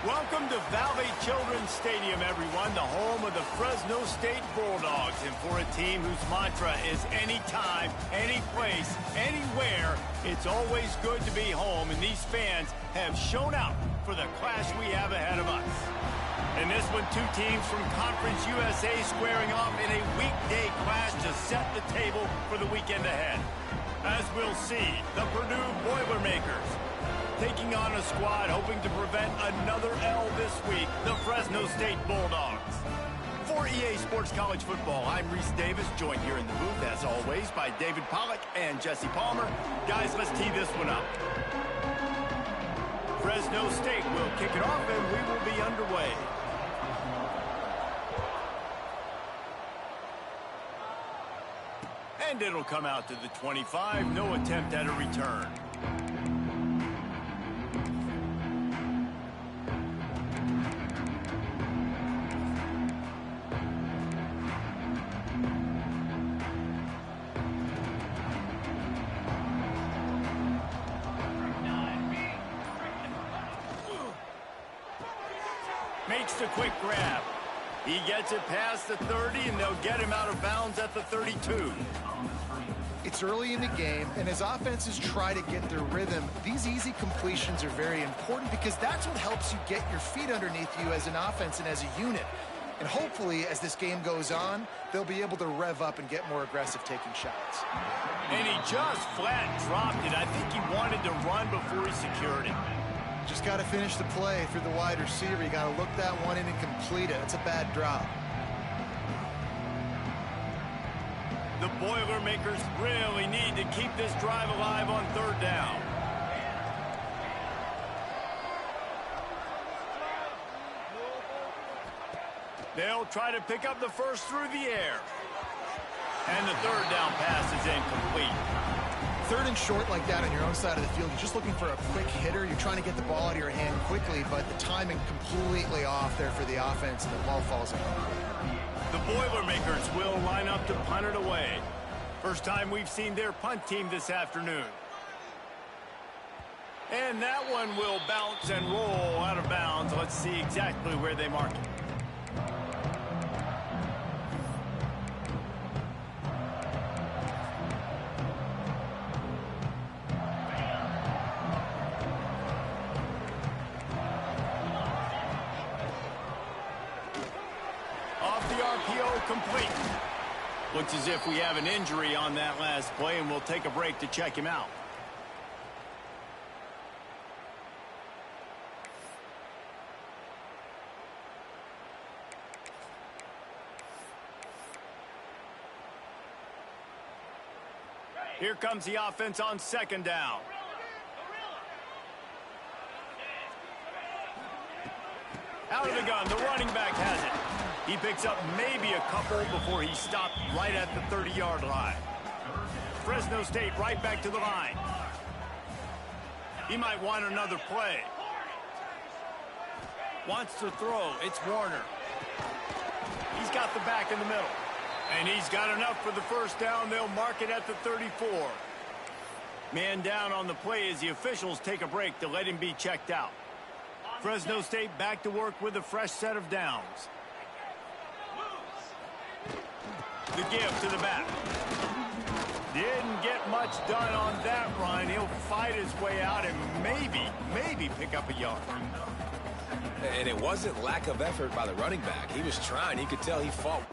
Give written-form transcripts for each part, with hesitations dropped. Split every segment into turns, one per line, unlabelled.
Welcome to Valley Children's Stadium, everyone, the home of the Fresno State Bulldogs. And for a team whose mantra is anytime, any place, anywhere, it's always good to be home. And these fans have shown out for the clash we have ahead of us. In this one, two teams from Conference USA squaring off in a weekday clash to set the table for the weekend ahead. As we'll see, the Purdue Boilermakers taking on a squad hoping to prevent another L this week, the Fresno State Bulldogs. For EA Sports College Football, I'm Reese Davis, joined here in the booth, as always, by David Pollack and Jesse Palmer. Guys, let's tee this one up. Fresno State will kick it off, and we will be underway. And it'll come out to the 25, no attempt at a return. Makes the quick grab. He gets it past the 30, and they'll get him out of bounds at the 32.
It's early in the game, and as offenses try to get their rhythm, these easy completions are very important because that's what helps you get your feet underneath you as an offense and as a unit. And hopefully, as this game goes on, they'll be able to rev up and get more aggressive taking shots.
And he just flat dropped it. I think he wanted to run before he secured it.
Just got to finish the play through the wide receiver. You got to look that one in and complete it. It's a bad drop.
The Boilermakers really need to keep this drive alive on third down. They'll try to pick up the first through the air. And the third down pass is incomplete.
Third and short like that on your own side of the field, you're just looking for a quick hitter. You're trying to get the ball out of your hand quickly, but the timing completely off there for the offense, and the ball falls out.
The Boilermakers will line up to punt it away. First time we've seen their punt team this afternoon. And that one will bounce and roll out of bounds. Let's see exactly where they mark it. Complete. Looks as if we have an injury on that last play, and we'll take a break to check him out. Here comes the offense on second down. Out of the gun, the running back has it. He picks up maybe a couple before he stopped right at the 30-yard line. Fresno State right back to the line. He might want another play. Wants to throw. It's Warner. He's got the back in the middle. And he's got enough for the first down. They'll mark it at the 34. Man down on the play as the officials take a break to let him be checked out. Fresno State back to work with a fresh set of downs. The give to the back. Didn't get much done on that run. He'll fight his way out and maybe pick up a yard.
And it wasn't lack of effort by the running back. He was trying. You could tell he fought.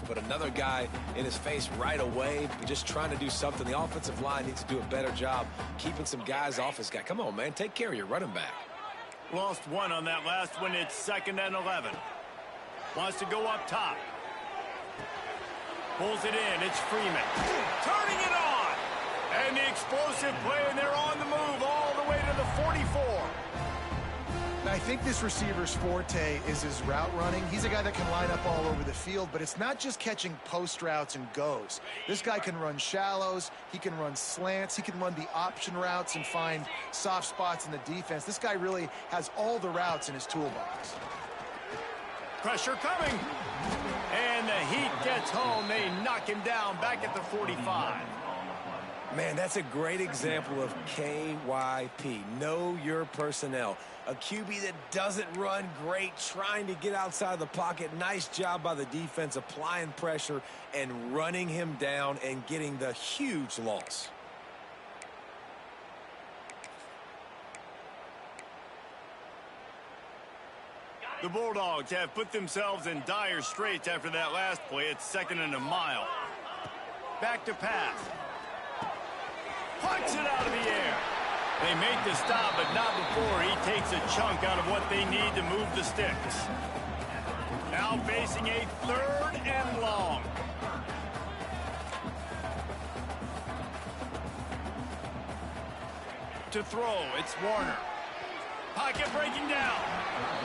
But another guy in his face right away, just trying to do something. The offensive line needs to do a better job keeping some guys off his guy. Come on, man, take care of your running back.
Lost one on that last one. It's 2nd and 11. Wants to go up top. Pulls it in. It's Freeman. Turning it on. And the explosive play, and they're on the move all the way to the 44.
I think this receiver's forte is his route running. He's a guy that can line up all over the field, but it's not just catching post routes and goes. This guy can run shallows, he can run slants, he can run the option routes and find soft spots in the defense. This guy really has all the routes in his toolbox.
Pressure coming. And the heat gets home. They knock him down back at the 45.
Man, that's a great example of KYP. Know your personnel. A QB that doesn't run great, trying to get outside the pocket. Nice job by the defense applying pressure and running him down and getting the huge loss.
The Bulldogs have put themselves in dire straits after that last play. It's 2nd and a mile. Back to pass. Punts it out of the air. They make the stop, but not before he takes a chunk out of what they need to move the sticks. Now facing a 3rd and long. To throw, it's Warner. Pocket breaking down.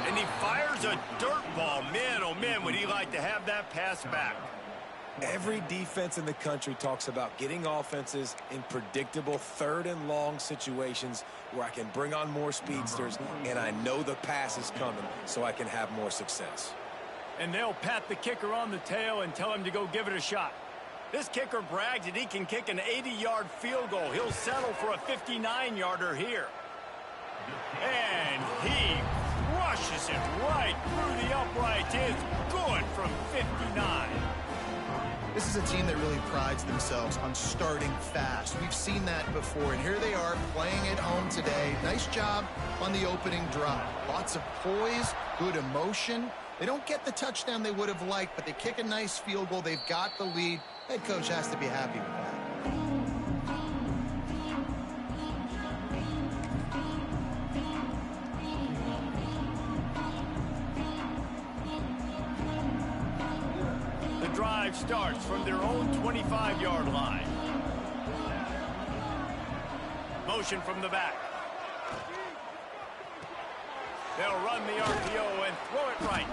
And he fires a dirt ball. Man, oh man, would he like to have that pass back.
Every defense in the country talks about getting offenses in predictable 3rd and long situations where I can bring on more speedsters and I know the pass is coming so I can have more success.
And they'll pat the kicker on the tail and tell him to go give it a shot. This kicker brags that he can kick an 80-yard field goal. He'll settle for a 59-yarder here. And he crushes it right through the uprights. It's good from 59.
This is a team that really prides themselves on starting fast. We've seen that before, and here they are playing at home today. Nice job on the opening drive. Lots of poise, good emotion. They don't get the touchdown they would have liked, but they kick a nice field goal. They've got the lead. Head coach has to be happy with that.
Drive starts from their own 25-yard line. Motion from the back. They'll run the RPO and throw it right.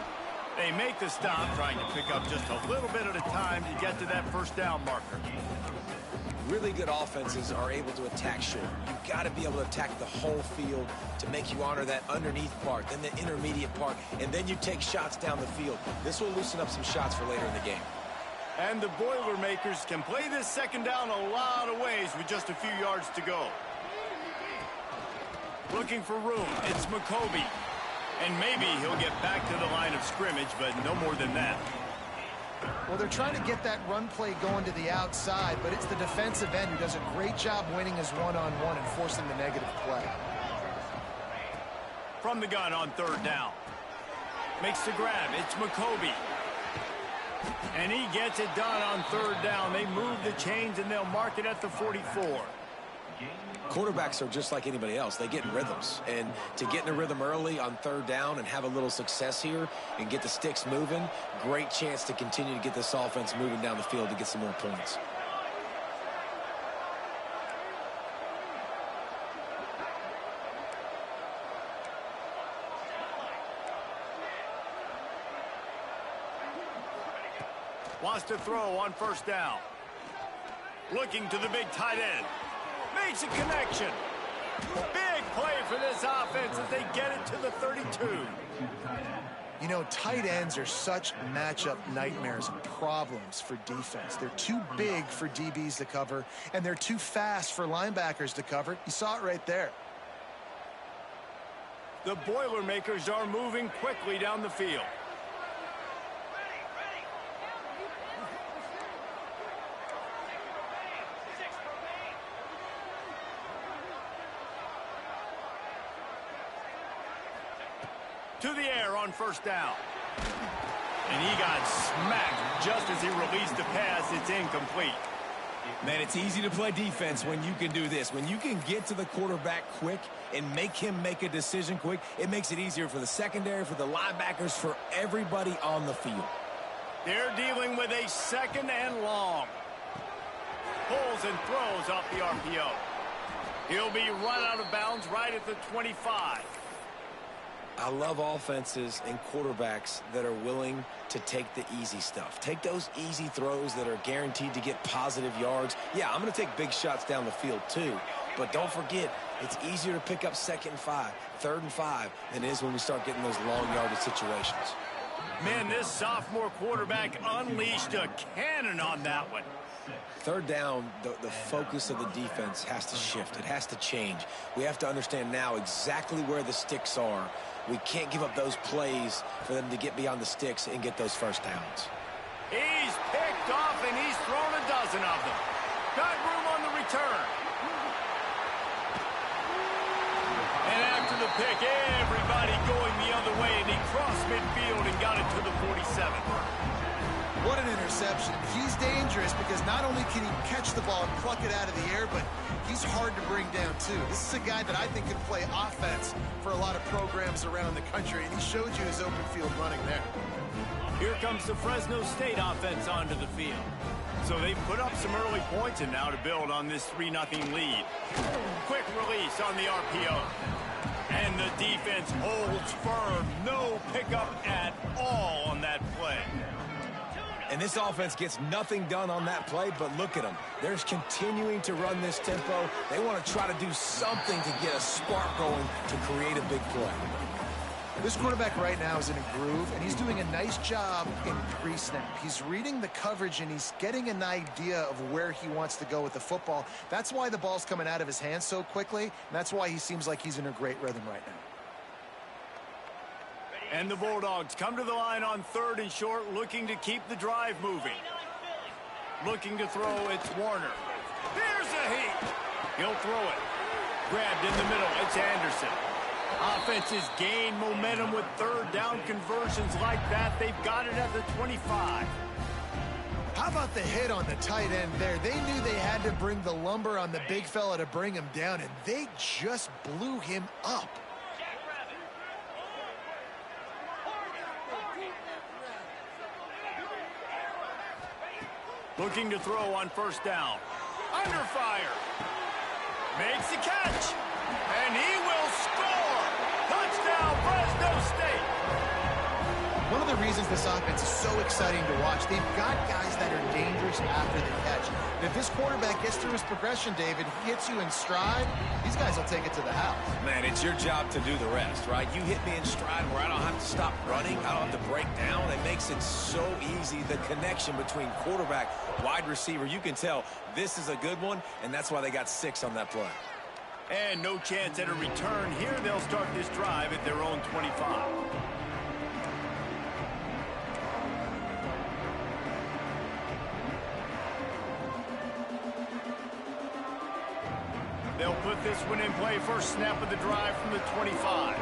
They make the stop, trying to pick up just a little bit at a time to get to that 1st down marker.
Really good offenses are able to attack short. You've got to be able to attack the whole field to make you honor that underneath part, then the intermediate part, and then you take shots down the field. This will loosen up some shots for later in the game.
And the Boilermakers can play this 2nd down a lot of ways with just a few yards to go. Looking for room, it's McCoby. And maybe he'll get back to the line of scrimmage, but no more than that.
Well, they're trying to get that run play going to the outside, but it's the defensive end who does a great job winning his one-on-one and forcing the negative play.
From the gun on 3rd down. Makes the grab. It's McCoby. And he gets it done on 3rd down. They move the chains, and they'll mark it at the 44.
Quarterbacks are just like anybody else. They get in rhythms. And to get in a rhythm early on 3rd down and have a little success here and get the sticks moving, great chance to continue to get this offense moving down the field to get some more points.
Wants to throw on 1st down. Looking to the big tight end. Makes a connection. Big play for this offense as they get it to the 32.
You know, tight ends are such matchup nightmares and problems for defense. They're too big for DBs to cover, and they're too fast for linebackers to cover. You saw it right there.
The Boilermakers are moving quickly down the field. To the air on 1st down. And he got smacked just as he released the pass. It's incomplete.
Man, it's easy to play defense when you can do this. When you can get to the quarterback quick and make him make a decision quick, it makes it easier for the secondary, for the linebackers, for everybody on the field.
They're dealing with a 2nd and long. Pulls and throws off the RPO. He'll be run out of bounds right at the 25.
I love offenses and quarterbacks that are willing to take the easy stuff. Take those easy throws that are guaranteed to get positive yards. Yeah, I'm going to take big shots down the field too. But don't forget, it's easier to pick up 2nd and 5, 3rd and 5 than it is when we start getting those long yardage situations.
Man, this sophomore quarterback unleashed a cannon on that one.
Third down, the focus of the defense has to shift. It has to change. We have to understand now exactly where the sticks are. We can't give up those plays for them to get beyond the sticks and get those first downs.
He's picked off, and he's thrown a dozen of them. Got room on the return. And after the pick, everybody going the other way, and he crossed midfield and got it to the 47.
What an interception. He's dangerous because not only can he catch the ball and pluck it out of the air, but he's hard to bring down, too. This is a guy that I think can play offense for a lot of programs around the country, and he showed you his open field running there.
Here comes the Fresno State offense onto the field. So they put up some early points, and now to build on this 3-0 lead. Quick release on the RPO. And the defense holds firm. No pickup at all on that play.
And this offense gets nothing done on that play, but look at them. They're continuing to run this tempo. They want to try to do something to get a spark going to create a big play.
This quarterback right now is in a groove, and he's doing a nice job in pre-snap. He's reading the coverage, and he's getting an idea of where he wants to go with the football. That's why the ball's coming out of his hands so quickly, and that's why he seems like he's in a great rhythm right now.
And the Bulldogs come to the line on 3rd and short, looking to keep the drive moving. Looking to throw, it's Warner. Here's a heat. He'll throw it. Grabbed in the middle, it's Anderson. Offenses gain momentum with 3rd down conversions like that. They've got it at the 25.
How about the hit on the tight end there? They knew they had to bring the lumber on the big fella to bring him down, and they just blew him up.
Looking to throw on 1st down. Under fire. Makes the catch. And he will score. Touchdown, Fresno State.
One of the reasons this offense is so exciting to watch, they've got guys that are dangerous after the catch. And if this quarterback gets through his progression, David, he hits you in stride, these guys will take it to the house.
Man, it's your job to do the rest, right? You hit me in stride where I don't have to stop running. I don't have to break down. It makes it so easy. The connection between quarterback, wide receiver, you can tell this is a good one, and that's why they got 6 on that play.
And no chance at a return here. They'll start this drive at their own 25. They'll put this one in play. First snap of the drive from the 25.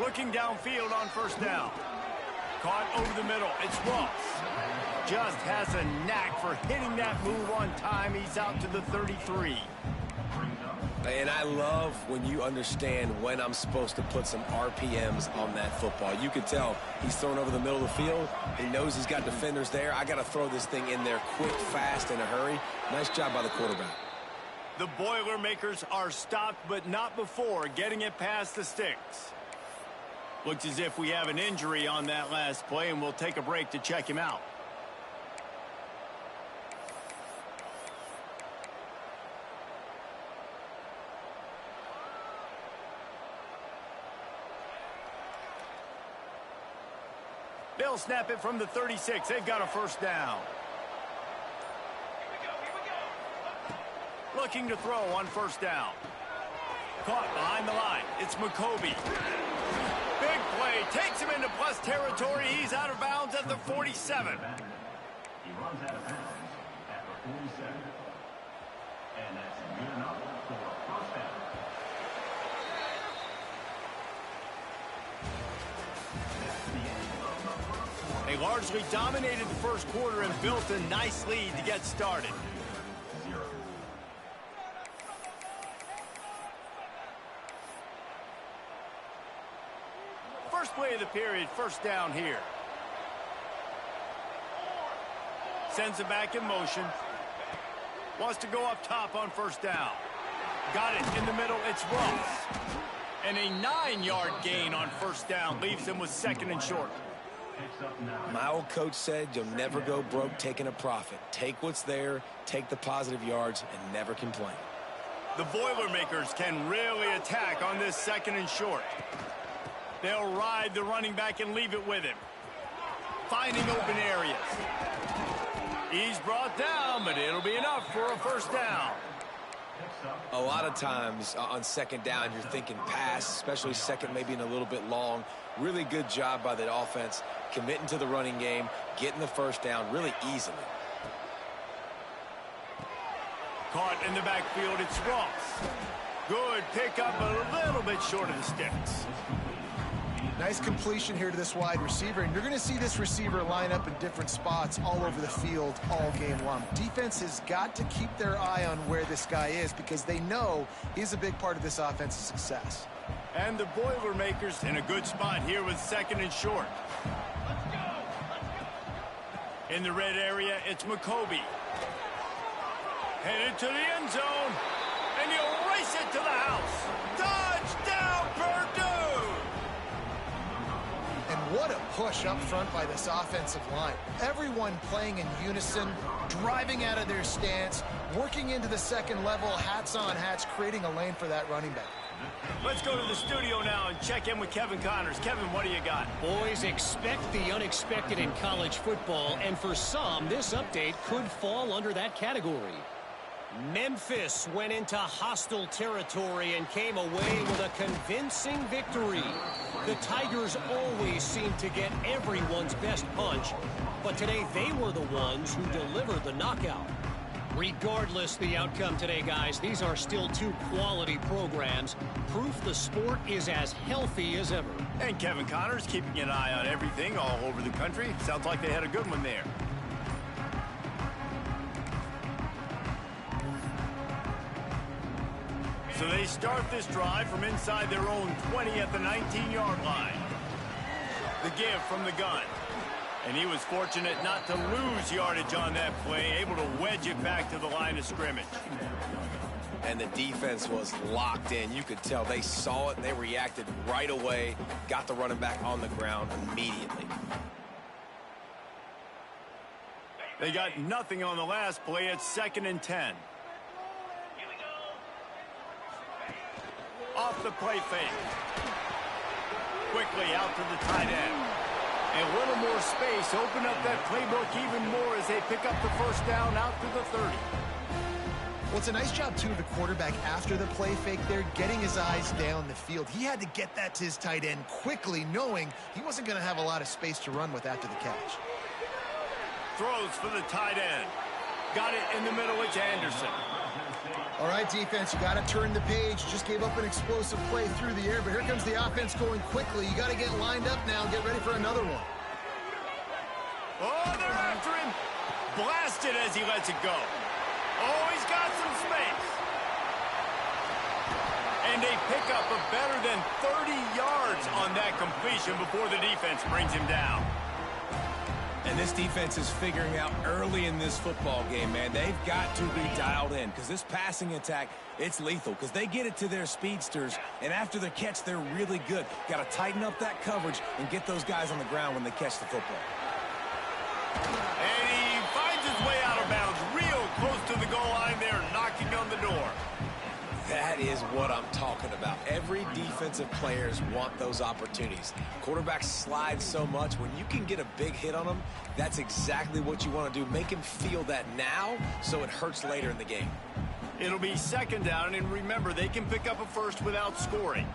Looking downfield on 1st down. Caught over the middle. It's Ross. Just has a knack for hitting that move on time. He's out to the 33.
And I love when you understand when I'm supposed to put some RPMs on that football. You can tell he's thrown over the middle of the field. He knows he's got defenders there. I got to throw this thing in there quick, fast, in a hurry. Nice job by the quarterback.
The Boilermakers are stopped, but not before getting it past the sticks. Looks as if we have an injury on that last play, and we'll take a break to check him out. They'll snap it from the 36. They've got a 1st down. Looking to throw on 1st down. Caught behind the line. It's McCoby. Big play. Takes him into plus territory. He's out of bounds at the 47.
He runs out of bounds at the 47. And that's good enough for a 1st down.
They largely dominated the 1st quarter and built a nice lead to get started. First play of the period, 1st down here. Sends it back in motion. Wants to go up top on 1st down. Got it in the middle. It's Ross. And a 9-yard gain on 1st down leaves him with 2nd and short.
My old coach said you'll never go broke taking a profit. Take what's there, take the positive yards, and never complain.
The Boilermakers can really attack on this 2nd and short. They'll ride the running back and leave it with him. Finding open areas. He's brought down, but it'll be enough for a first down.
A lot of times on 2nd down, you're thinking pass, especially 2nd maybe in a little bit long. Really good job by the offense, committing to the running game, getting the first down really easily.
Caught in the backfield, it's Ross. Good pickup, a little bit short of the sticks.
Nice completion here to this wide receiver, and you're going to see this receiver line up in different spots all over the field all game long. Defense has got to keep their eye on where this guy is because they know he's a big part of this offense's success.
And the Boilermakers in a good spot here with 2nd and short. In the red area, it's McCoby. Headed to the end zone, and he'll race it to the house. Touchdown, Purdue!
And what a push up front by this offensive line. Everyone playing in unison, driving out of their stance, working into the 2nd level, hats on hats, creating a lane for that running back.
Let's go to the studio now and check in with Kevin Connors. Kevin, what do you got?
Boys, expect the unexpected in college football, and for some, this update could fall under that category. Memphis went into hostile territory and came away with a convincing victory. The Tigers always seem to get everyone's best punch, but today they were the ones who delivered the knockout. Regardless the outcome today, guys, these are still 2 quality programs. Proof the sport is as healthy as ever.
And Kevin Connors keeping an eye on everything all over the country. Sounds like they had a good one there. So they start this drive from inside their own 20 at the 19-yard line. The give from the gun. And he was fortunate not to lose yardage on that play, able to wedge it back to the line of scrimmage.
And the defense was locked in. You could tell they saw it. They reacted right away, got the running back on the ground immediately.
They got nothing on the last play. It's 2nd and 10. Off the play fake. Quickly out to the tight end. And a little more space. Open up that playbook even more as they pick up the first down out to the 30.
Well, it's a nice job, too, of the quarterback after the play fake there, getting his eyes down the field. He had to get that to his tight end quickly, knowing he wasn't going to have a lot of space to run with after the catch.
Throws for the tight end. Got it in the middle. It's Anderson.
All right, defense, you got to turn the page. You just gave up an explosive play through the air, but here comes the offense going quickly. You got to get lined up now and get ready for another one.
Oh, they're after him. Blasted as he lets it go. Oh, he's got some space. And they pick up a better than 30 yards on that completion before the defense brings him down.
And this defense is figuring out early in this football game, man. They've got to be dialed in because this passing attack, it's lethal because they get it to their speedsters, and after the catch, they're really good. Got to tighten up that coverage and get those guys on the ground when they catch the football.
And he finds his way out of bounds real close to the goal line there, knocking on the door.
That is what I'm talking about. Every defensive players want those opportunities. Quarterbacks slide so much. When you can get a big hit on them, that's exactly what you want to do. Make him feel that now so it hurts later in the game.
It'll be 2nd down, and remember, they can pick up a first without scoring.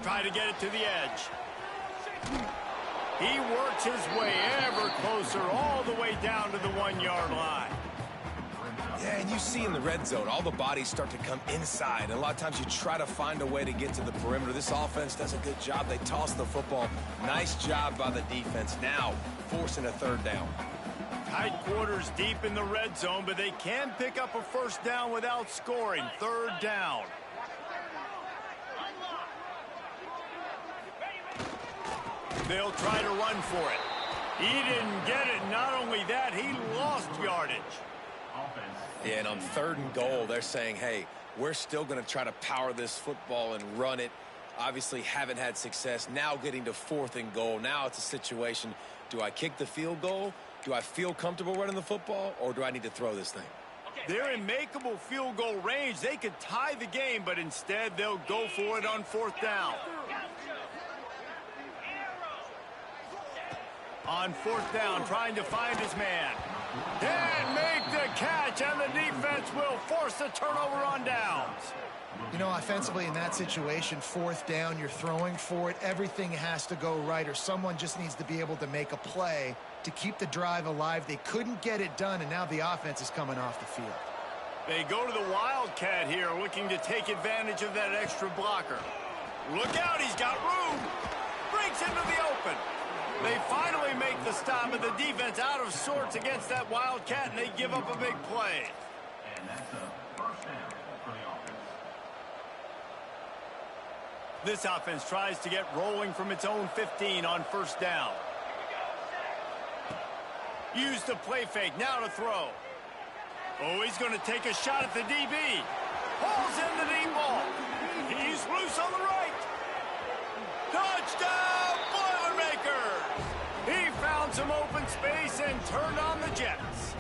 Try to get it to the edge. He works his way ever closer all the way down to the 1-yard line.
Yeah, and you see in the red zone, all the bodies start to come inside. And a lot of times you try to find a way to get to the perimeter. This offense does a good job. They toss the football. Nice job by the defense. Now forcing a 3rd down.
Tight quarters deep in the red zone, but they can pick up a first down without scoring. 3rd down. They'll try to run for it. He didn't get it. Not only that, he lost yardage.
Yeah, and on 3rd and goal, they're saying, hey, we're still going to try to power this football and run it. Obviously haven't had success. Now getting to 4th and goal. Now it's a situation, do I kick the field goal? Do I feel comfortable running the football, or do I need to throw this thing?
They're in makeable field goal range. They could tie the game, but instead they'll go for it on 4th down. On 4th down, trying to find his man. And make the catch, and the defense will force the turnover on downs.
You know, offensively in that situation, 4th down, you're throwing for it. Everything has to go right, or someone just needs to be able to make a play to keep the drive alive. They couldn't get it done, and now the offense is coming off the field.
They go to the Wildcat here, looking to take advantage of that extra blocker. Look out, he's got room. Breaks into the open. They finally make the stop, and the defense out of sorts against that Wildcat, and they give up a big play.
And that's a 1st down for the offense.
This offense tries to get rolling from its own 15 on 1st down. Use the play fake, now to throw. Oh, he's going to take a shot at the DB. Pulls in the deep ball. He's loose on the right. Touchdown, Boilermakers! He found some open space and turned on the Jets.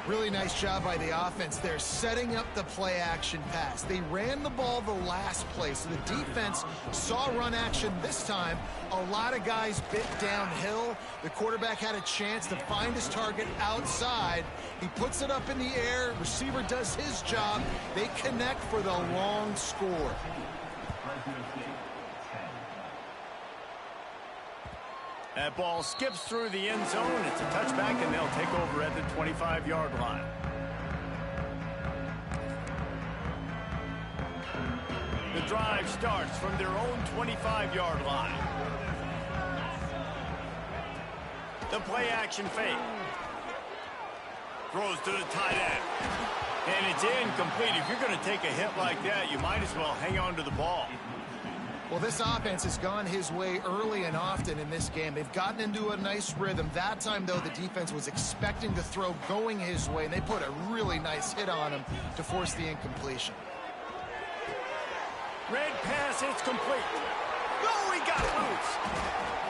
Really nice job by the offense there, setting up the play action pass. They ran the ball the last play, so the defense saw run action this time. A lot of guys bit downhill. The quarterback had a chance to find his target outside. He puts it up in the air. Receiver does his job. They connect for the long score.
That ball skips through the end zone. It's a touchback, and they'll take over at the 25-yard line. The drive starts from their own 25-yard line. The play-action fake. Throws to the tight end. And it's incomplete. If you're going to take a hit like that, you might as well hang on to the ball.
Well, this offense has gone his way early and often in this game. They've gotten into a nice rhythm. That time, though, the defense was expecting to throw going his way, and they put a really nice hit on him to force the incompletion.
Red pass, it's complete. No, he got loose.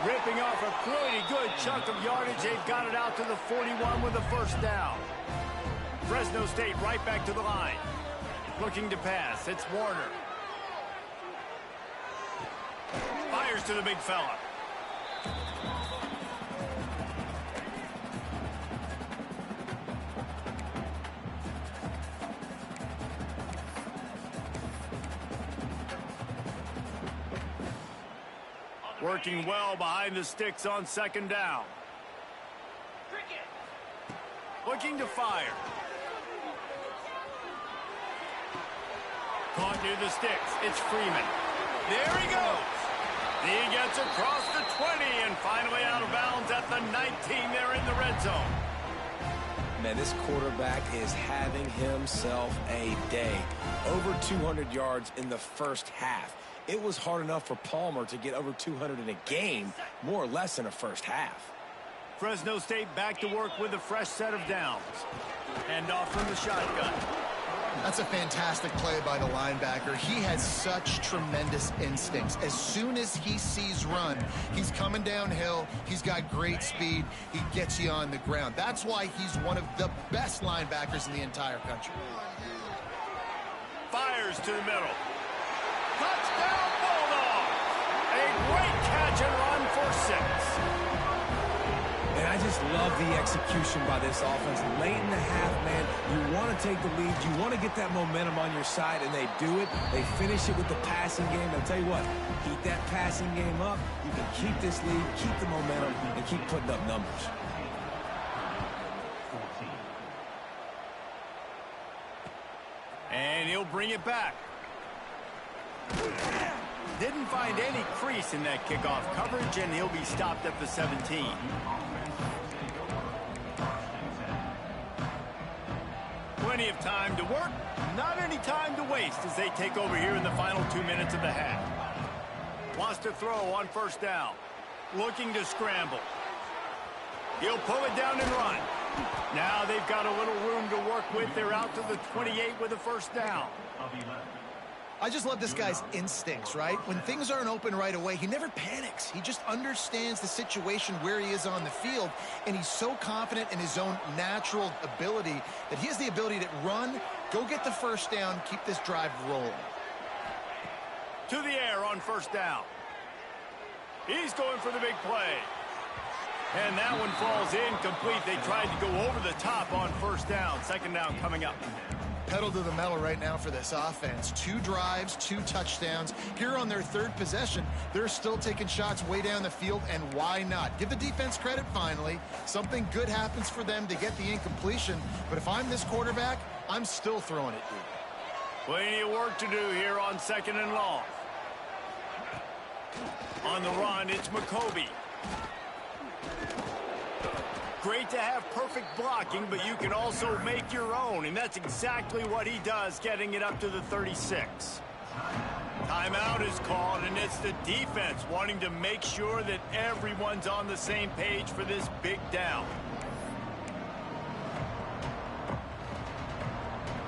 Ripping off a pretty good chunk of yardage. They've got it out to the 41 with a 1st down. Fresno State right back to the line. Looking to pass. It's Warner. Fires to the big fella. Working well behind the sticks on 2nd down. Looking to fire. Caught near the sticks. It's Freeman. There he goes. He gets across the 20 and finally out of bounds at the 19. They're in the red zone.
Man, this quarterback is having himself a day. Over 200 yards in the 1st half. It was hard enough for Palmer to get over 200 in a game, more or less in a 1st half.
Fresno State back to work with a fresh set of downs. Hand off from the shotgun.
That's a fantastic play by the linebacker. He has such tremendous instincts. As soon as he sees run, he's coming downhill. He's got great speed. He gets you on the ground. That's why he's one of the best linebackers in the entire country.
Fires to the middle. Touchdown, Bulldogs! A great catch and run for 6.
And I just love the execution by this offense. Late in the half, man, you want to take the lead. You want to get that momentum on your side, and they do it. They finish it with the passing game. I'll tell you what, keep that passing game up. You can keep this lead, keep the momentum, and keep putting up numbers.
And he'll bring it back. Didn't find any crease in that kickoff coverage, and he'll be stopped at the 17. Plenty of time to work, not any time to waste as they take over here in the final 2 minutes of the half. Wants to throw on 1st down. Looking to scramble. He'll pull it down and run. Now they've got a little room to work with. They're out to the 28 with a 1st down.
I just love this guy's instincts, right? When things aren't open right away, he never panics. He just understands the situation where he is on the field, and he's so confident in his own natural ability that he has the ability to run, go get the first down, keep this drive rolling.
To the air on first down. He's going for the big play. And that one falls incomplete. They tried to go over the top on first down. Second down coming up.
Pedal to the metal right now for this offense. 2 drives, 2 touchdowns. Here on their 3rd possession, they're still taking shots way down the field, and why not? Give the defense credit finally. Something good happens for them to get the incompletion, but if I'm this quarterback, I'm still throwing it deep.
Plenty of work to do here on 2nd and long. On the run, it's McCoby. Great to have perfect blocking, but you can also make your own, and that's exactly what he does, getting it up to the 36. Timeout is called, and it's the defense wanting to make sure that everyone's on the same page for this big down.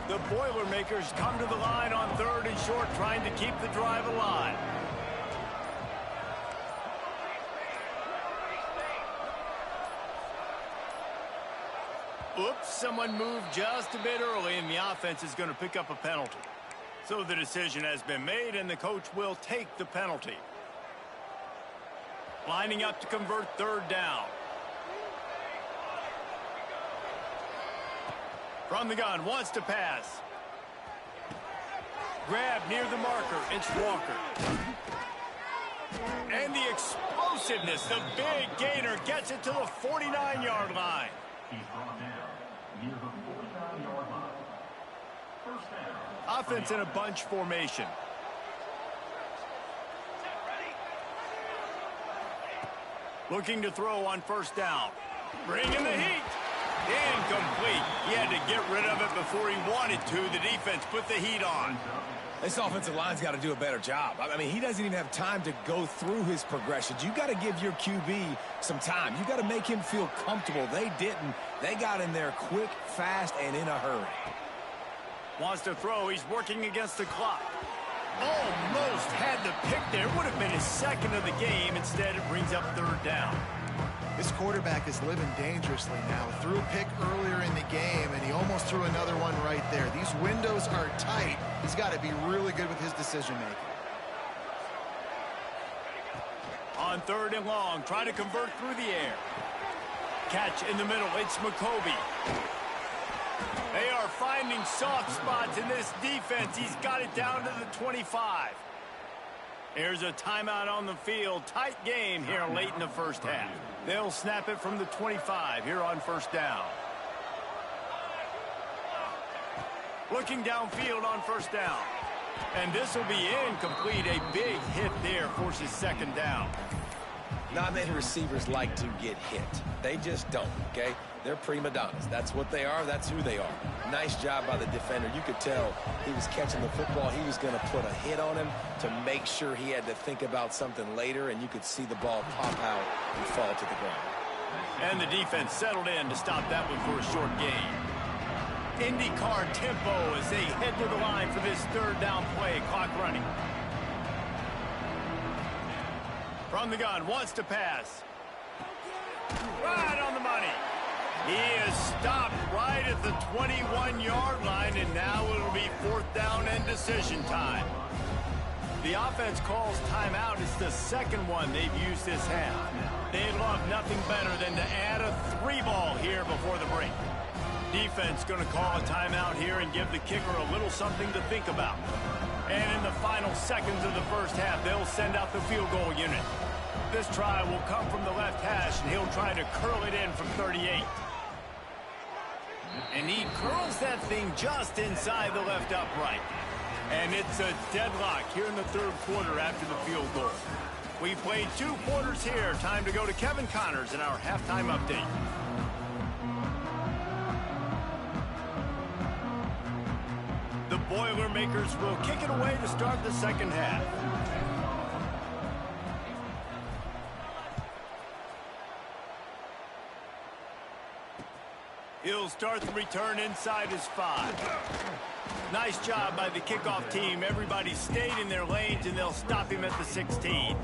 The Boilermakers come to the line on 3rd and short, trying to keep the drive alive. Oops, someone moved just a bit early, and the offense is going to pick up a penalty. So the decision has been made, and the coach will take the penalty. Lining up to convert 3rd down. From the gun, wants to pass. Grab near the marker, it's Walker. And the explosiveness, the big gainer gets it to the 49-yard line.
He's brought down near the 49-yard line. First down.
Offense in a bunch formation. Looking to throw on first down. Bringing the heat. Incomplete. He had to get rid of it before he wanted to. The defense put the heat on.
This offensive line's got to do a better job. I mean, he doesn't even have time to go through his progressions. You got to give your QB some time. You got to make him feel comfortable. They didn't. They got in there quick, fast, and in a hurry.
Wants to throw. He's working against the clock. Almost had the pick there. Would have been his 2nd of the game. Instead, it brings up 3rd down.
This quarterback is living dangerously now. Threw a pick earlier in the game, and he almost threw another one right there. These windows are tight. He's got to be really good with his decision-making.
On 3rd and long, trying to convert through the air. Catch in the middle, it's McCoby. They are finding soft spots in this defense. He's got it down to the 25. Here's a timeout on the field. Tight game here late in the first half. They'll snap it from the 25 here on first down. Looking downfield on first down. And this will be incomplete. A big hit there forces 2nd down.
Not many receivers like to get hit. They just don't, okay? They're prima donnas. That's what they are. That's who they are. Nice job by the defender. You could tell he was catching the football. He was going to put a hit on him to make sure he had to think about something later, and you could see the ball pop out and fall to the ground.
And the defense settled in to stop that one for a short gain. IndyCar tempo as they head to the line for this 3rd down play. Clock running. From the gun, wants to pass. Right on the money. He is stopped right at the 21-yard line, and now it'll be 4th down and decision time. The offense calls timeout. It's the 2nd one they've used this half. They'd love nothing better than to add a 3-ball here before the break. Defense going to call a timeout here and give the kicker a little something to think about. And in the final seconds of the first half, they'll send out the field goal unit. This try will come from the left hash, and he'll try to curl it in from 38. And he curls that thing just inside the left upright. And it's a deadlock here in the 3rd quarter after the field goal. We played 2 quarters here. Time to go to Kevin Connors in our halftime update. The Boilermakers will kick it away to start the 2nd half. He'll start the return inside his 5. Nice job by the kickoff team. Everybody stayed in their lanes, and they'll stop him at the 16.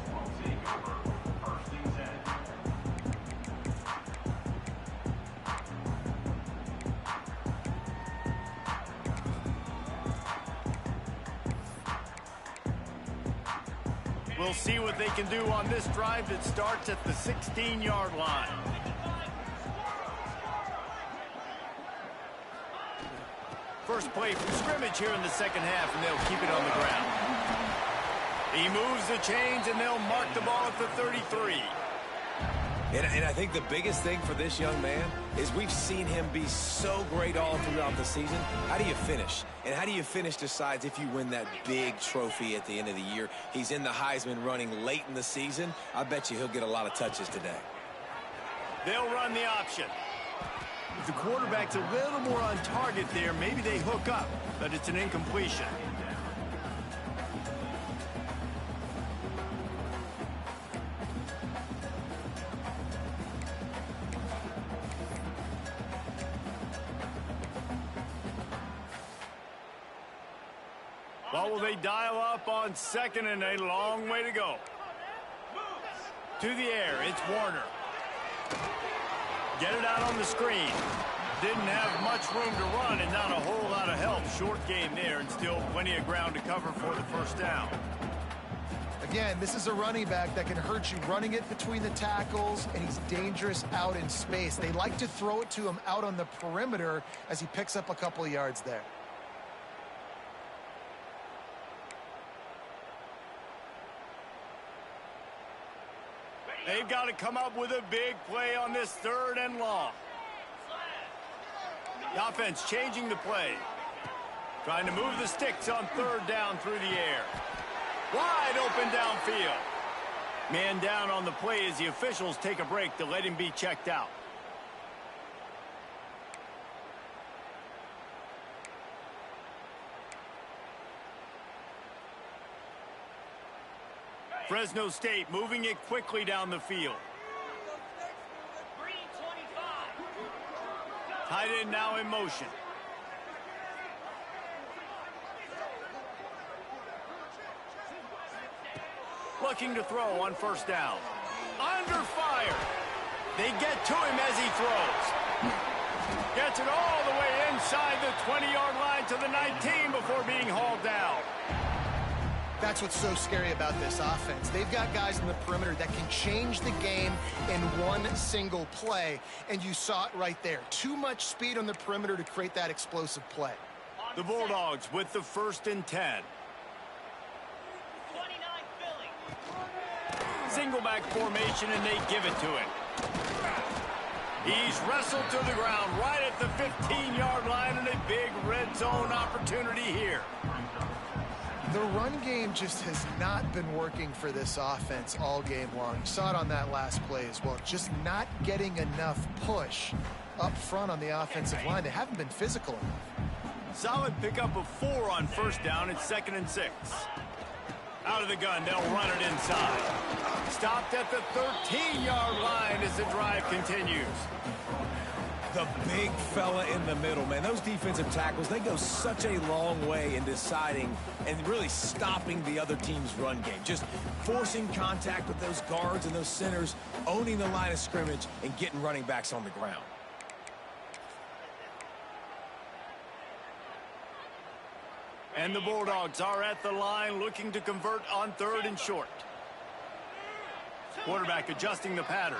We'll see what they can do on this drive that starts at the 16-yard line. First play from scrimmage here in the second half, and they'll keep it on the ground. He moves the chains, and they'll mark the ball at the 33.
And I think the biggest thing for this young man is we've seen him be so great all throughout the season. How do you finish? And how do you finish decides if you win that big trophy at the end of the year. He's in the Heisman running late in the season. I bet you he'll get a lot of touches today.
They'll run the option. If the quarterback's a little more on target there, maybe they hook up, but it's an incompletion. What will they dial up on second, and a long way to go? To the air, it's Warner. Get it out on the screen. Didn't have much room to run and not a whole lot of help. Short game there, and still plenty of ground to cover for the first down.
Again, this is a running back that can hurt you running it between the tackles, and he's dangerous out in space. They like to throw it to him out on the perimeter as he picks up a couple of yards there.
They've got to come up with a big play on this 3rd and long. The offense changing the play. Trying to move the sticks on 3rd down through the air. Wide open downfield. Man down on the play as the officials take a break to let him be checked out. Fresno State moving it quickly down the field. Tight end now in motion. Looking to throw on 1st down. Under fire. They get to him as he throws. Gets it all the way inside the 20-yard line to the 19 before being hauled down.
That's what's so scary about this offense. They've got guys in the perimeter that can change the game in one single play, and you saw it right there. Too much speed on the perimeter to create that explosive play.
The Bulldogs with the 1st and 10. Single back formation, and they give it to him. He's wrestled to the ground right at the 15-yard line, and a big red zone opportunity here.
The run game just has not been working for this offense all game long. You saw it on that last play as well. Just not getting enough push up front on the offensive line. They haven't been physical enough.
Solid pickup of 4 on 1st down. It's 2nd and 6. Out of the gun, they'll run it inside. Stopped at the 13-yard line as the drive continues.
The big fella in the middle, man. Those defensive tackles, they go such a long way in deciding and really stopping the other team's run game. Just forcing contact with those guards and those centers, owning the line of scrimmage, and getting running backs on the ground.
And the Bulldogs are at the line looking to convert on 3rd and short. Quarterback adjusting the pattern.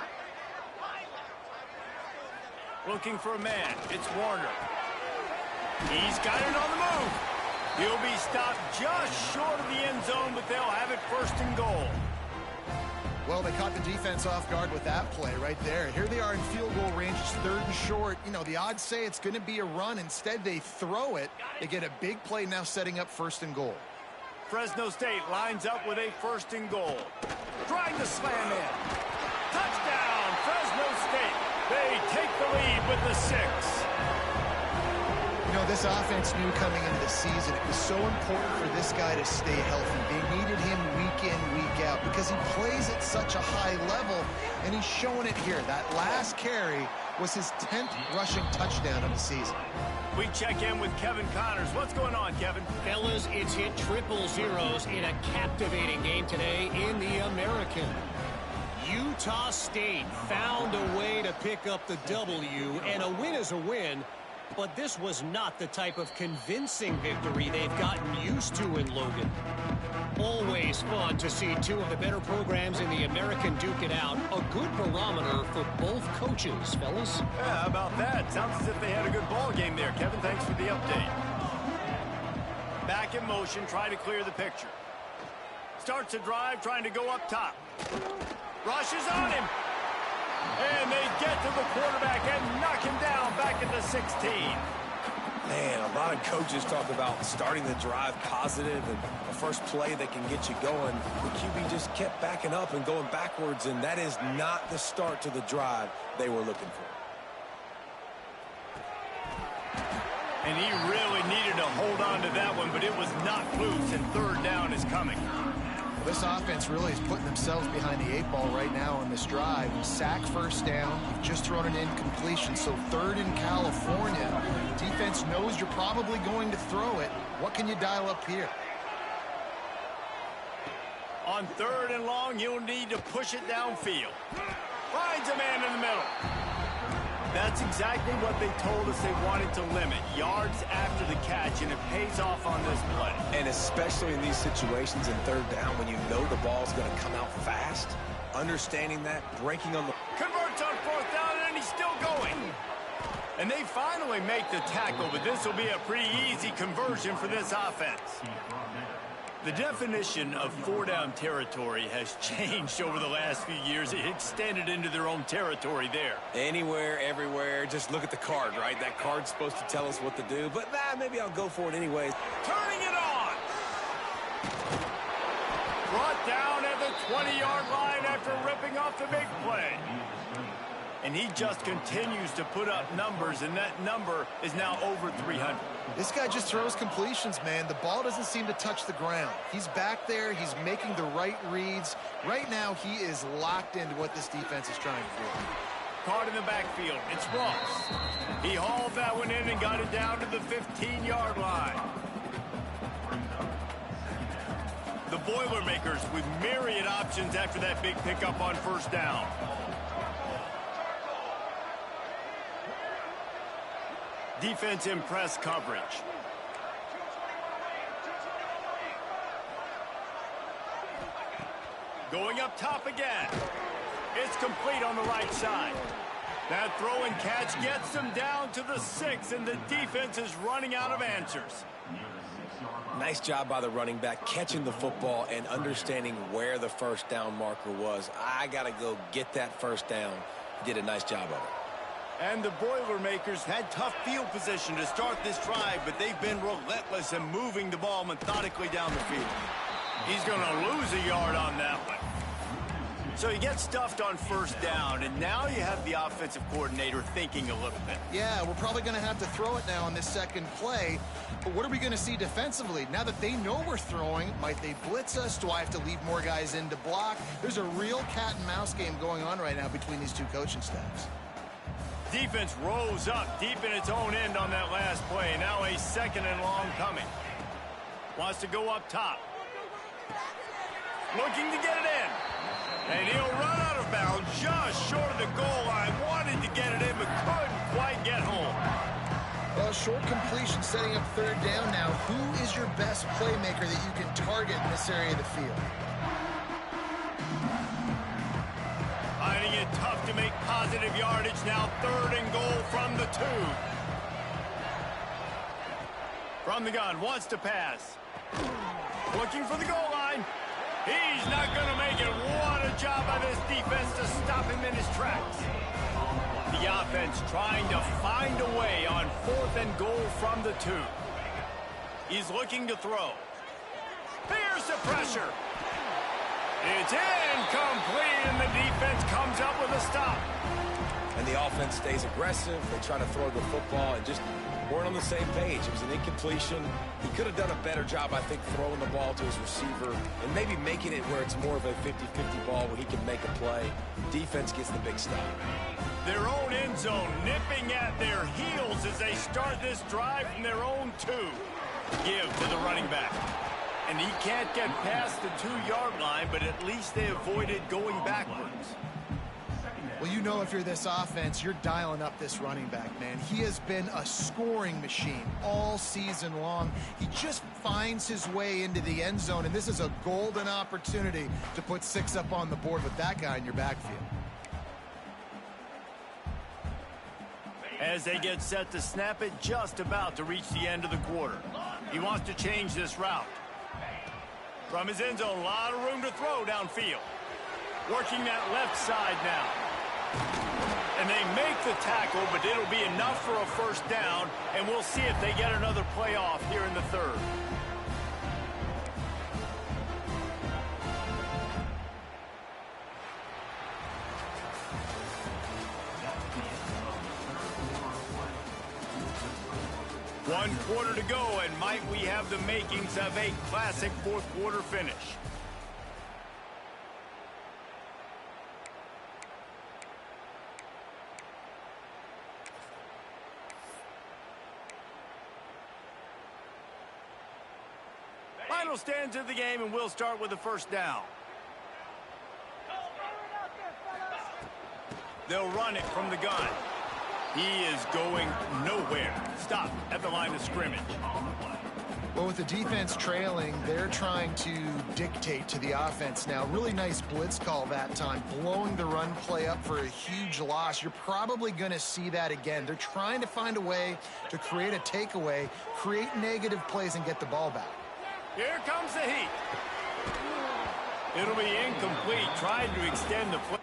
Looking for a man. It's Warner. He's got it on the move. He'll be stopped just short of the end zone, but they'll have it 1st and goal.
Well, they caught the defense off guard with that play right there. Here they are in field goal range. It's 3rd and short. You know, the odds say it's going to be a run. Instead, they throw it. They get a big play now setting up 1st and goal.
Fresno State lines up with a 1st and goal. Trying to slam in. Touchdown, Fresno State. They take the lead with the 6.
You know, this offense knew coming into the season it was so important for this guy to stay healthy. They needed him week in, week out because he plays at such a high level, and he's showing it here. That last carry was his 10th rushing touchdown of the season.
We check in with Kevin Connors. What's going on, Kevin?
Fellas, it's hit triple zeros in a captivating game today in the American. Utah State found a way to pick up the W, and a win is a win, but this was not the type of convincing victory they've gotten used to in Logan. Always fun to see two of the better programs in the American duke it out. A good barometer for both coaches, fellas.
Yeah, how about that? Sounds as if they had a good ball game there. Kevin, thanks for the update. Back in motion, trying to clear the picture. Starts a drive, trying to go up top. Rushes on him. And they get to the quarterback and knock him down back at the 16.
Man, a lot of coaches talk about starting the drive positive and the first play that can get you going. The QB just kept backing up and going backwards, and that is not the start to the drive they were looking for.
And he really needed to hold on to that one, but it was not loose, and third down is coming.
This offense really is putting themselves behind the 8 ball right now on this drive. Sack first down. You've just thrown an incompletion, so third in California. Defense knows you're probably going to throw it. What can you dial up here?
On third and long, you'll need to push it downfield. Finds a man in the middle. That's exactly what they told us they wanted to limit. Yards after the catch, and it pays off on this play.
And especially in these situations in third down when you know the ball's going to come out fast, understanding that, breaking on the...
Converts on fourth down, and he's still going. And they finally make the tackle, but this will be a pretty easy conversion for this offense. The definition of four-down territory has changed over the last few years. It extended into their own territory there.
Anywhere, everywhere, just look at the card, right? That card's supposed to tell us what to do, but maybe I'll go for it anyway.
Turning it on! Brought down at the 20-yard line after ripping off the big play. And he just continues to put up numbers, and that number is now over 300.
This guy just throws completions, man. The ball doesn't seem to touch the ground. He's back there. He's making the right reads. Right now, he is locked into what this defense is trying to do.
Caught in the backfield. It's Ross. He hauled that one in and got it down to the 15-yard line. The Boilermakers with myriad options after that big pickup on first down. Defense in press coverage. Going up top again. It's complete on the right side. That throw and catch gets them down to the 6, and the defense is running out of answers.
Nice job by the running back, catching the football and understanding where the first down marker was. I got to go get that first down. He did a nice job of it.
And the Boilermakers had tough field position to start this drive, but they've been relentless in moving the ball methodically down the field. He's going to lose a yard on that one. So he gets stuffed on first down, and now you have the offensive coordinator thinking a little bit.
Yeah, we're probably going to have to throw it now on this second play. But what are we going to see defensively? Now that they know we're throwing, might they blitz us? Do I have to leave more guys in to block? There's a real cat and mouse game going on right now between these two coaching staffs.
Defense rose up deep in its own end on that last play. Now a second and long coming. Wants to go up top. Looking to get it in. And he'll run out of bounds just short of the goal line. Wanted to get it in, but couldn't quite get home.
Well, short completion setting up third down now. Who is your best playmaker that you can target in this area of the field?
Finding it tough to make positive yardage. Now third and goal from the 2. From the gun, wants to pass. Looking for the goal line. He's not going to make it. What a job by this defense to stop him in his tracks. The offense trying to find a way on fourth and goal from the 2. He's looking to throw. Here's the pressure. It's incomplete, and the defense comes up with a stop.
and the offense stays aggressive. They try to throw the football and just weren't on the same page. It was an incompletion. He could have done a better job, I think, throwing the ball to his receiver and maybe making it where it's more of a 50-50 ball where he can make a play. Defense gets the big stop.
Their own end zone nipping at their heels as they start this drive from their own 2. Give to the running back. And he can't get past the 2-yard line, but at least they avoided going backwards.
Well, you know if you're this offense, you're dialing up this running back, man. He has been a scoring machine all season long. He just finds his way into the end zone, and this is a golden opportunity to put 6 up on the board with that guy in your backfield.
As they get set to snap it, just about to reach the end of the quarter. He wants to change this route. From his end zone, a lot of room to throw downfield. Working that left side now. And they make the tackle, but it'll be enough for a first down, and we'll see if they get another play off here in the 3rd. One quarter to go, and might we have the makings of a classic 4th quarter finish. Final stands of the game, and we'll start with the first down. They'll run it from the gun. He is going nowhere. Stop at the line of scrimmage.
Well, with the defense trailing, they're trying to dictate to the offense now. Really nice blitz call that time, blowing the run play up for a huge loss. You're probably going to see that again. They're trying to find a way to create a takeaway, create negative plays, and get the ball back.
Here comes the heat. It'll be incomplete, trying to extend the play.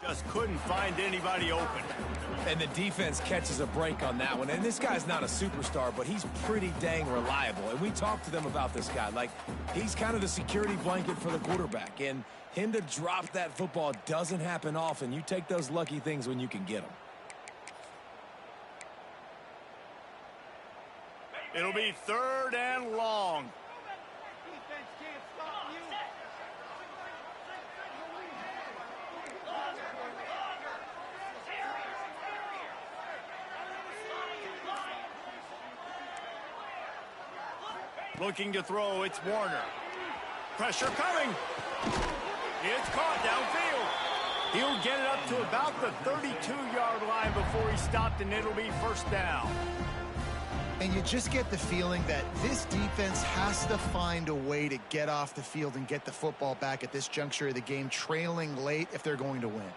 Just couldn't find anybody open.
And the defense catches a break on that one. And this guy's not a superstar, but he's pretty dang reliable. And we talked to them about this guy. Like, he's kind of the security blanket for the quarterback. And him to drop that football doesn't happen often. You take those lucky things when you can get them.
It'll be 3rd and long. Looking to throw, it's Warner. Pressure coming. It's caught downfield. He'll get it up to about the 32-yard line before he stopped, and it'll be first down.
And you just get the feeling that this defense has to find a way to get off the field and get the football back at this juncture of the game, trailing late if they're going to win.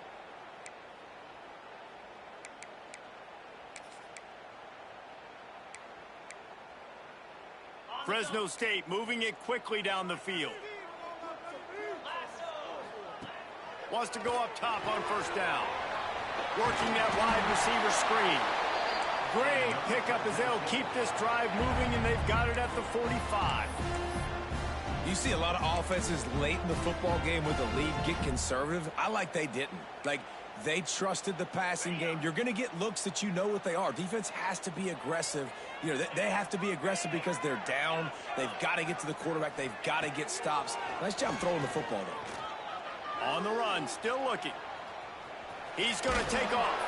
Fresno State moving it quickly down the field. Wants to go up top on first down. Working that wide receiver screen. Great pickup as they'll keep this drive moving, and they've got it at the 45.
You see a lot of offenses late in the football game with the lead get conservative. I like they didn't. Like, they trusted the passing game. You're going to get looks that you know what they are. Defense has to be aggressive. You know, they have to be aggressive because they're down. They've got to get to the quarterback. They've got to get stops. Nice job throwing the football, though.
On the run, still looking. He's going to take off.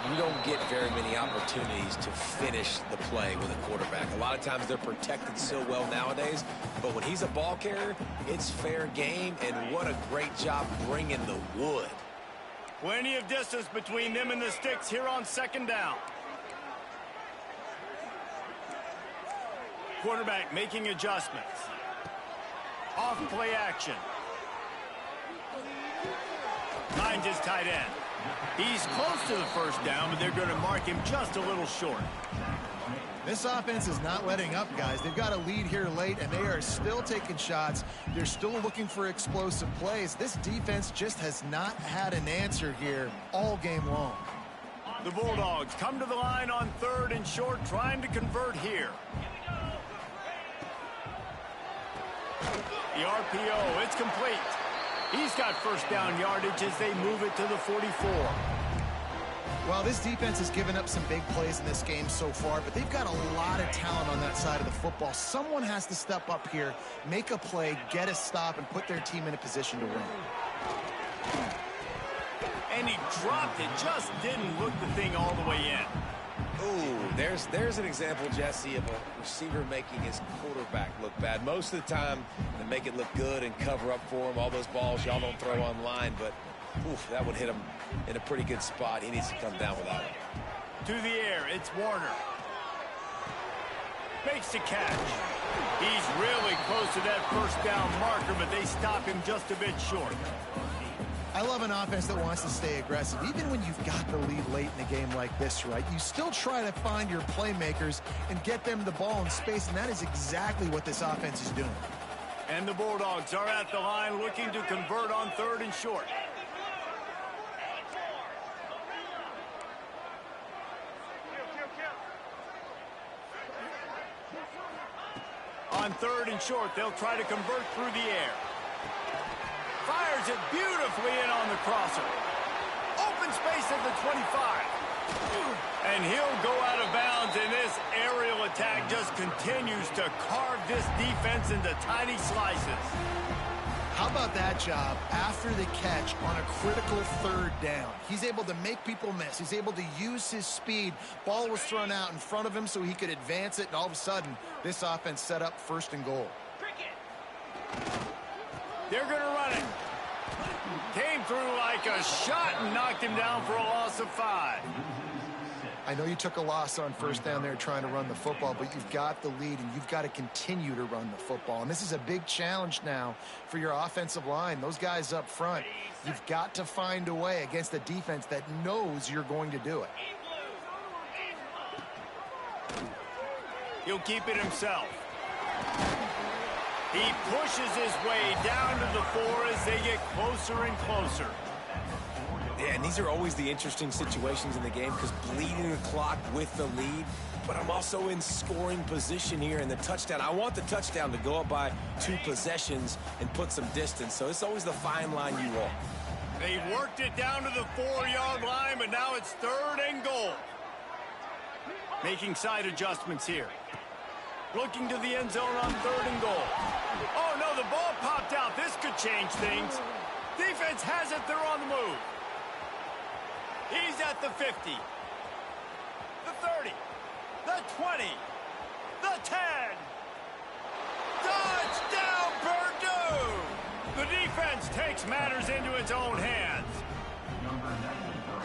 You don't get very many opportunities to finish the play with a quarterback. A lot of times they're protected so well nowadays, but when he's a ball carrier, it's fair game, and what a great job bringing the wood.
Plenty of distance between them and the sticks here on second down. Quarterback making adjustments. Off play action. Finds his tight end. He's close to the first down, but they're going to mark him just a little short.
This offense is not letting up, guys. They've got a lead here late, and they are still taking shots. They're still looking for explosive plays. This defense just has not had an answer here all game long.
The Bulldogs come to the line on 3rd and short, trying to convert here. The RPO, it's complete. He's got first down yardage as they move it to the 44.
Well, this defense has given up some big plays in this game so far, but they've got a lot of talent on that side of the football. Someone has to step up here, make a play, get a stop, and put their team in a position to win.
And he dropped it, just didn't look the thing all the way in.
Ooh, there's an example, Jesse, of a receiver making his quarterback look bad. Most of the time, they make it look good and cover up for him. All those balls y'all don't throw online, but oof, that would hit him in a pretty good spot. He needs to come down with that one.
To the air, it's Warner. Makes the catch. He's really close to that first down marker, but they stop him just a bit short.
I love an offense that wants to stay aggressive. Even when you've got the lead late in a game like this, right, you still try to find your playmakers and get them the ball in space, and that is exactly what this offense is doing.
And the Bulldogs are at the line looking to convert on 3rd and short. On 3rd and short, they'll try to convert through the air. Fires it beautifully in on the crosser. Open space at the 25. And he'll go out of bounds, and this aerial attack just continues to carve this defense into tiny slices.
How about that job after the catch on a critical 3rd down? He's able to make people miss. He's able to use his speed. Ball was thrown out in front of him so he could advance it, and all of a sudden, this offense set up 1st and goal.
They're going to run it. Came through like a shot and knocked him down for a loss of 5.
I know you took a loss on 1st down there trying to run the football, but you've got the lead, and you've got to continue to run the football. And this is a big challenge now for your offensive line. Those guys up front, you've got to find a way against a defense that knows you're going to do it.
He'll keep it himself. He pushes his way down to the 4 as they get closer and closer.
Yeah, and these are always the interesting situations in the game because bleeding the clock with the lead, but I'm also in scoring position here in the touchdown. I want the touchdown to go up by 2 possessions and put some distance, so it's always the fine line you walk.
They've worked it down to the 4-yard line, but now it's 3rd and goal. Making side adjustments here. Looking to the end zone on 3rd and goal. Oh, no, the ball popped out. This could change things. Defense has it. They're on the move. He's at the 50. The 30. The 20. The 10. Touchdown, Purdue! The defense takes matters into its own hands.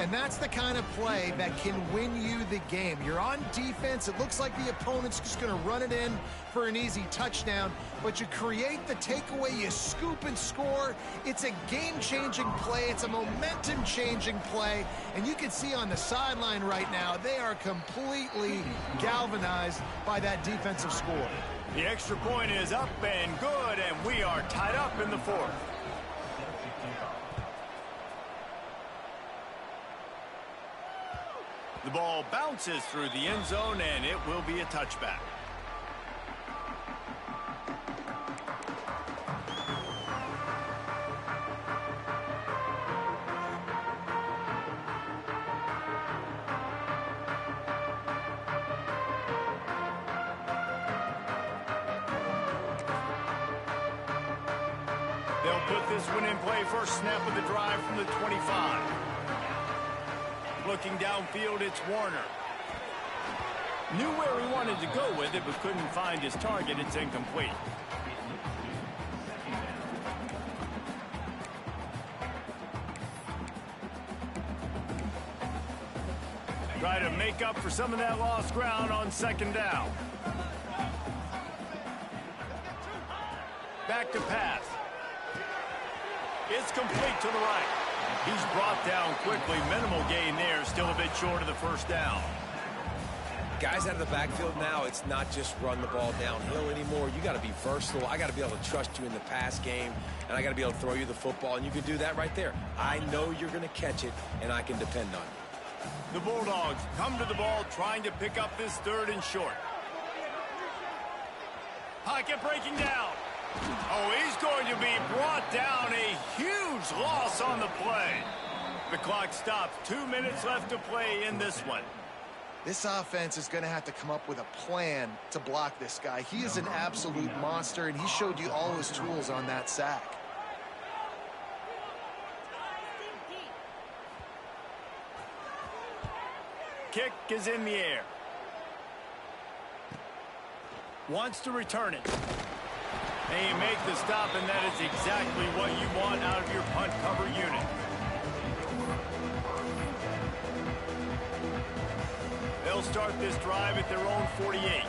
And that's the kind of play that can win you the game. You're on defense. It looks like the opponent's just going to run it in for an easy touchdown. But you create the takeaway, you scoop and score. It's a game-changing play. It's a momentum-changing play. And you can see on the sideline right now, they are completely galvanized by that defensive score.
The extra point is up and good, and we are tied up in the 4th. The ball bounces through the end zone, and it will be a touchback. They'll put this one in play. First snap of the drive from the 25. Looking downfield, it's Warner. Knew where he wanted to go with it, but couldn't find his target. It's incomplete. Try to make up for some of that lost ground on 2nd down. Back to pass. It's complete to the right. He's brought down quickly. Minimal gain there. Still a bit short of the first down.
Guys out of the backfield now, it's not just run the ball downhill anymore. You got to be versatile. I got to be able to trust you in the pass game, and I got to be able to throw you the football, and you can do that right there. I know you're going to catch it, and I can depend on you.
The Bulldogs come to the ball trying to pick up this 3rd and short. Pocket breaking down. Oh, he's going to be brought down. A huge loss on the play. The clock stops. 2 minutes left to play in this one.
This offense is going to have to come up with a plan to block this guy. He is an absolute monster, and he showed you all his tools on that sack.
Kick is in the air. Wants to return it. And you make the stop, and that is exactly what you want out of your punt cover unit. They'll start this drive at their own 48.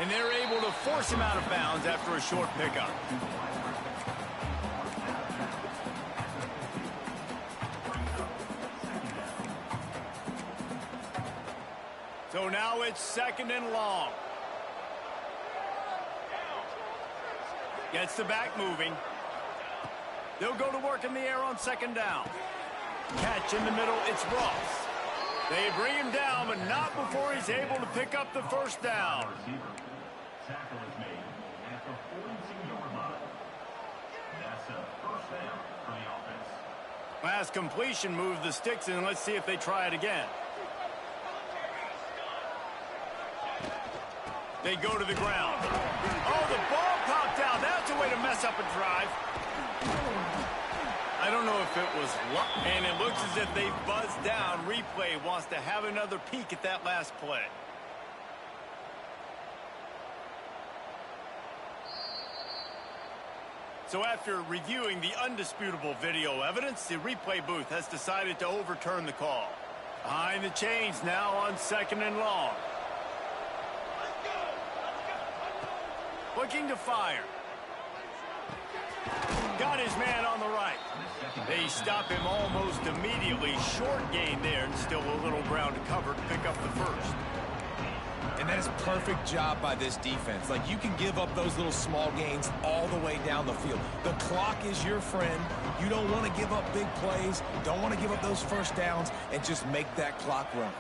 And they're able to force him out of bounds after a short pickup. So now it's 2nd and long. Gets the back moving. They'll go to work in the air on 2nd down. Catch in the middle, it's Ross. They bring him down, but not before he's able to pick up the 1st down.
Tackle is made at the 42-yard line. That's a 1st down for the offense.
Last completion moved the sticks in. Let's see if they try it again. They go to the ground. Oh, the ball popped out. That's a way to mess up a drive. I don't know if it was luck, and it looks as if they buzzed down. Replay wants to have another peek at that last play. So after reviewing the undisputable video evidence, the replay booth has decided to overturn the call. Behind the chains now on 2nd and long. Looking to fire. Got his man on the right. They stop him almost immediately. Short gain there, and still a little ground to cover to pick up the 1st.
And that is a perfect job by this defense. Like, you can give up those little small gains all the way down the field. The clock is your friend. You don't want to give up big plays. Don't want to give up those 1st downs, and just make that clock run.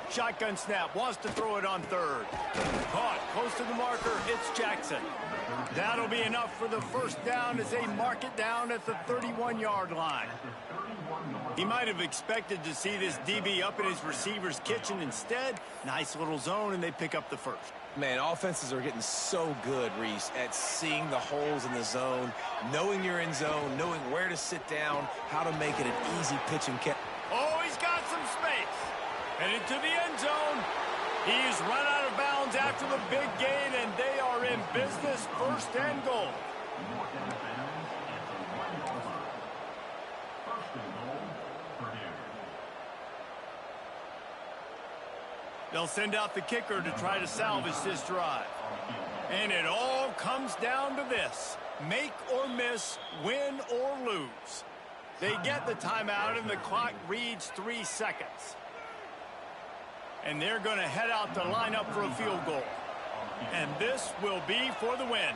Shotgun snap, wants to throw it on 3rd. Caught, close to the marker, it's Jackson. That'll be enough for the 1st down as they mark it down at the 31-yard line. He might have expected to see this DB up in his receiver's kitchen. Instead, nice little zone, and they pick up the 1st.
Man, offenses are getting so good, Reese, at seeing the holes in the zone, knowing you're in zone, knowing where to sit down, how to make it an easy pitch and catch.
Oh, he's got some space. Headed to the end zone. He's run out of bounds after the big gain, and they are in business. 1st and goal. They'll send out the kicker to try to salvage this drive. And it all comes down to this. Make or miss, win or lose. They get the timeout, and the clock reads 3 seconds. And they're going to head out to line up for a field goal. And this will be for the win.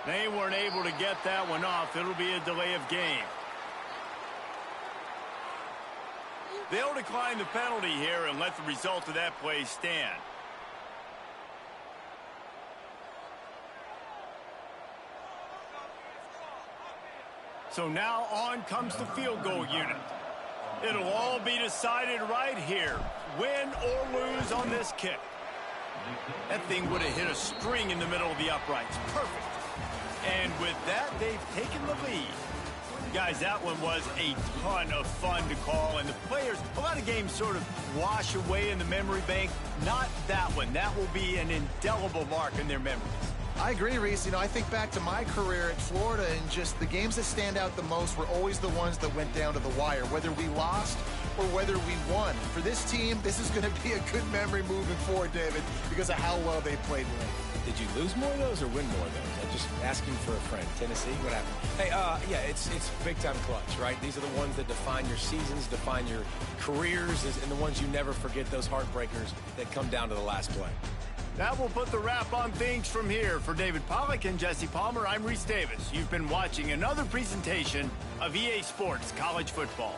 They weren't able to get that one off. It'll be a delay of game. They'll decline the penalty here and let the result of that play stand. So now on comes the field goal unit. It'll all be decided right here. Win or lose on this kick. That thing would have hit a string in the middle of the uprights. Perfect. And with that, they've taken the lead. Guys, that one was a ton of fun to call, and the players, a lot of games sort of wash away in the memory bank. Not that one. That will be an indelible mark in their memories.
I agree, Reese. You know, I think back to my career at Florida, and just the games that stand out the most were always the ones that went down to the wire, whether we lost or whether we won. For this team, this is going to be a good memory moving forward, David, because of how well they played late.
Did you lose more of those or win more of those? I'm just asking for a friend. Tennessee, what happened? Hey, yeah, it's big-time clutch, right? These are the ones that define your seasons, define your careers, and the ones you never forget, those heartbreakers that come down to the last play.
That will put the wrap on things from here. For David Pollack and Jesse Palmer, I'm Reese Davis. You've been watching another presentation of EA Sports College Football.